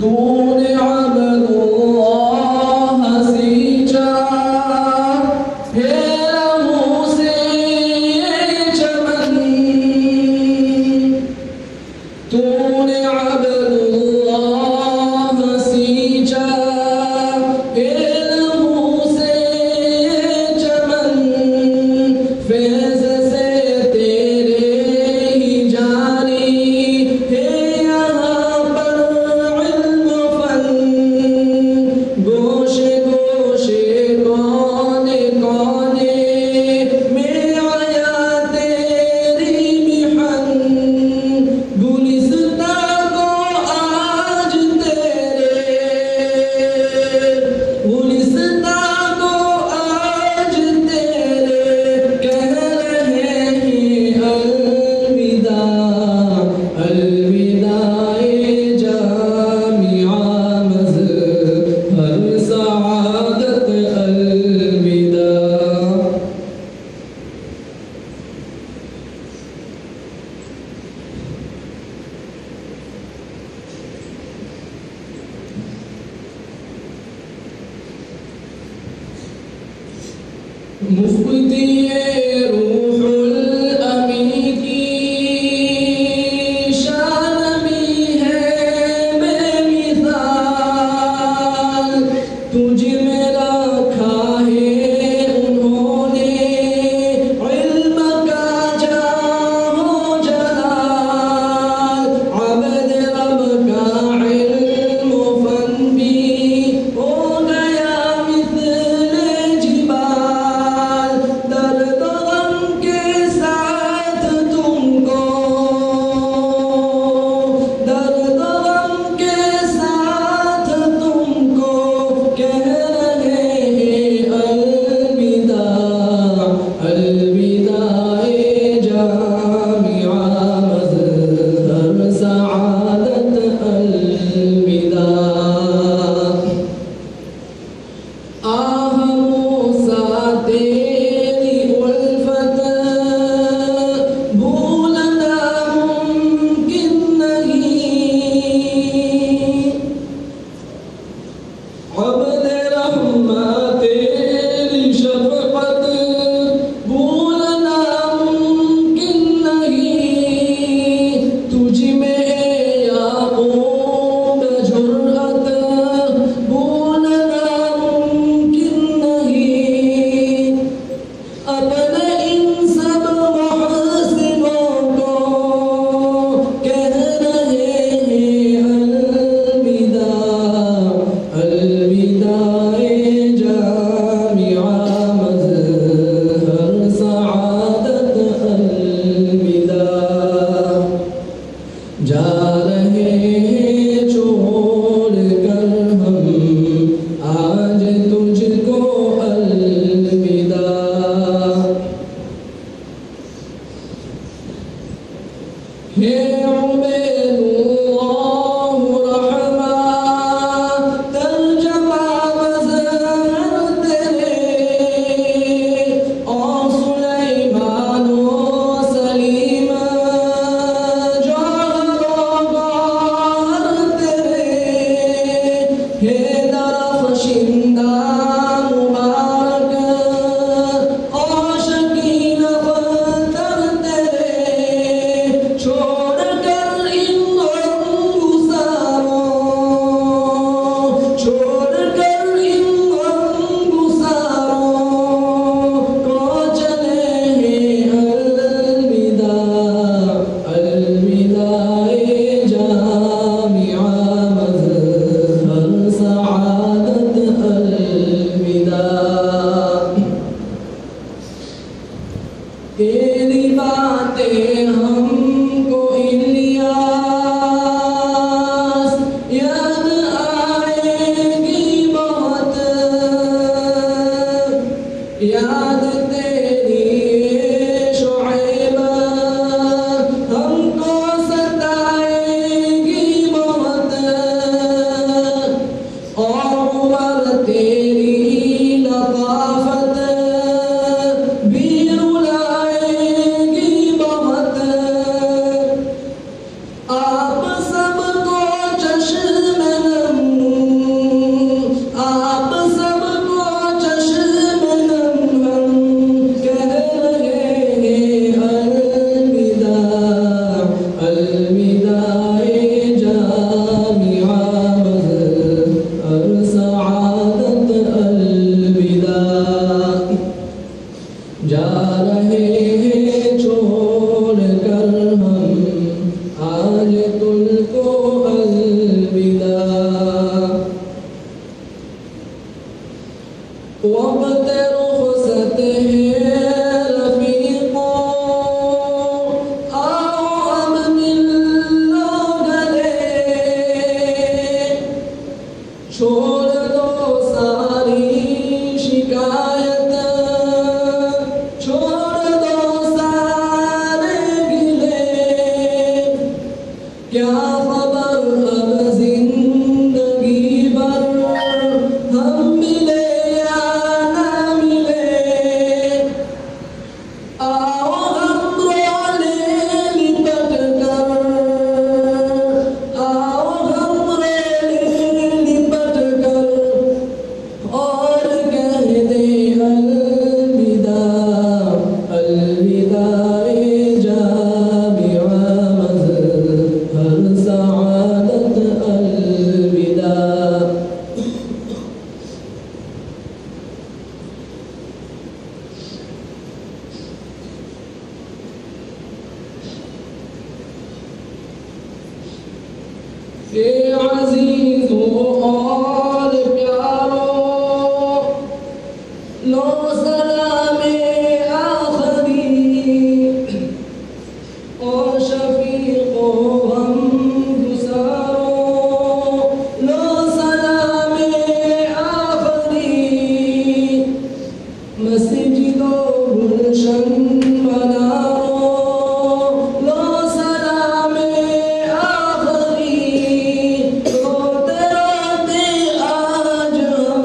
तूने अब्दुल्लाह सींचा है लहू से चमन, तूने अब्दुल्लाह सींचा है लहू से चमन, फैज़ से तेरे ही जारी है यहाँ पर इल्म फन, गोशे गोशे कोने कोने में आया तेरी मिहन, गुलिस्ता को आज तेरे, गुलिस्ता को आज तेरे कह रहे हैं अलविदा, अलविदा जामिया मज़हर सआदत अलविदा। मुफ्तिये रूहुल अमी की शान भी है बेमिसाल, तुझ में रखा है उन्होंने इल्म का जाहो जलाल, अब्द रब का इल्म फन भी हो गया मिस्ले जिबाल, दर्द गम के साथ तुमको, दर्द गम के साथ तुमको कह रहे हैं अलविदा, अलविदा जामिया मज़हर सआदत अलविदा। आह मूसा तेरी उल्फत भूलना मुमकिन नहीं, अब्द रहमा तेरी शफ़क़त भूलना मुमकिन नहीं, तुझ में याक़ूब जुर्अत भूलना मुमकिन नहीं, अपने इन सब मुहसिनों को कह रहे हैं अलविदा, अलविदा जामिया मज़हर सआदत अलविदा। जा रहे हैं छोड़ कर हम आज तुझको अलविदा। हे उबैदुल्लाह रहमा तर्जमा मज़हर तेरे, और सुलैमान सलीम जौहर आज तुमको अलविदा। वक्त रुखसत है रफीको, आओ अब मिल लो गले, छोड़ दो सारी शिकायत, छोड़ दो सारे गिले। क्या खबर अब जिंदगी भर हम मिले या ना मिले, आओ हम रोले लिपट कर, आओ हम रोले लिपट कर और कह दे अलविदा। अलविदा ए जामिआ मज़हर सआदत, अलविदा। ए अज़ीज़ों और प्यारों, लो सलामे आखरी और शफीक़ो गमगुसारों, लो सलामे आखरी। मस्जिदो गुलशन मनारों, लो सलामे आखरी। रोते रोते आज हम,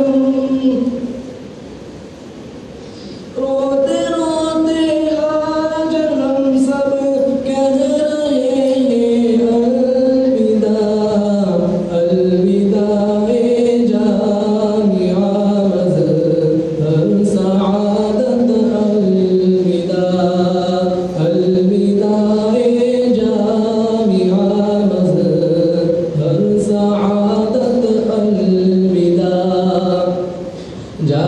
रोते रोते आज हम सब कह रहे हैं अलविदा। अलविदा ए जामिआ मज़हर सआदत, अलविदा। अलविदा ए जामिआ मज़हर सआदत, अलविदा। जा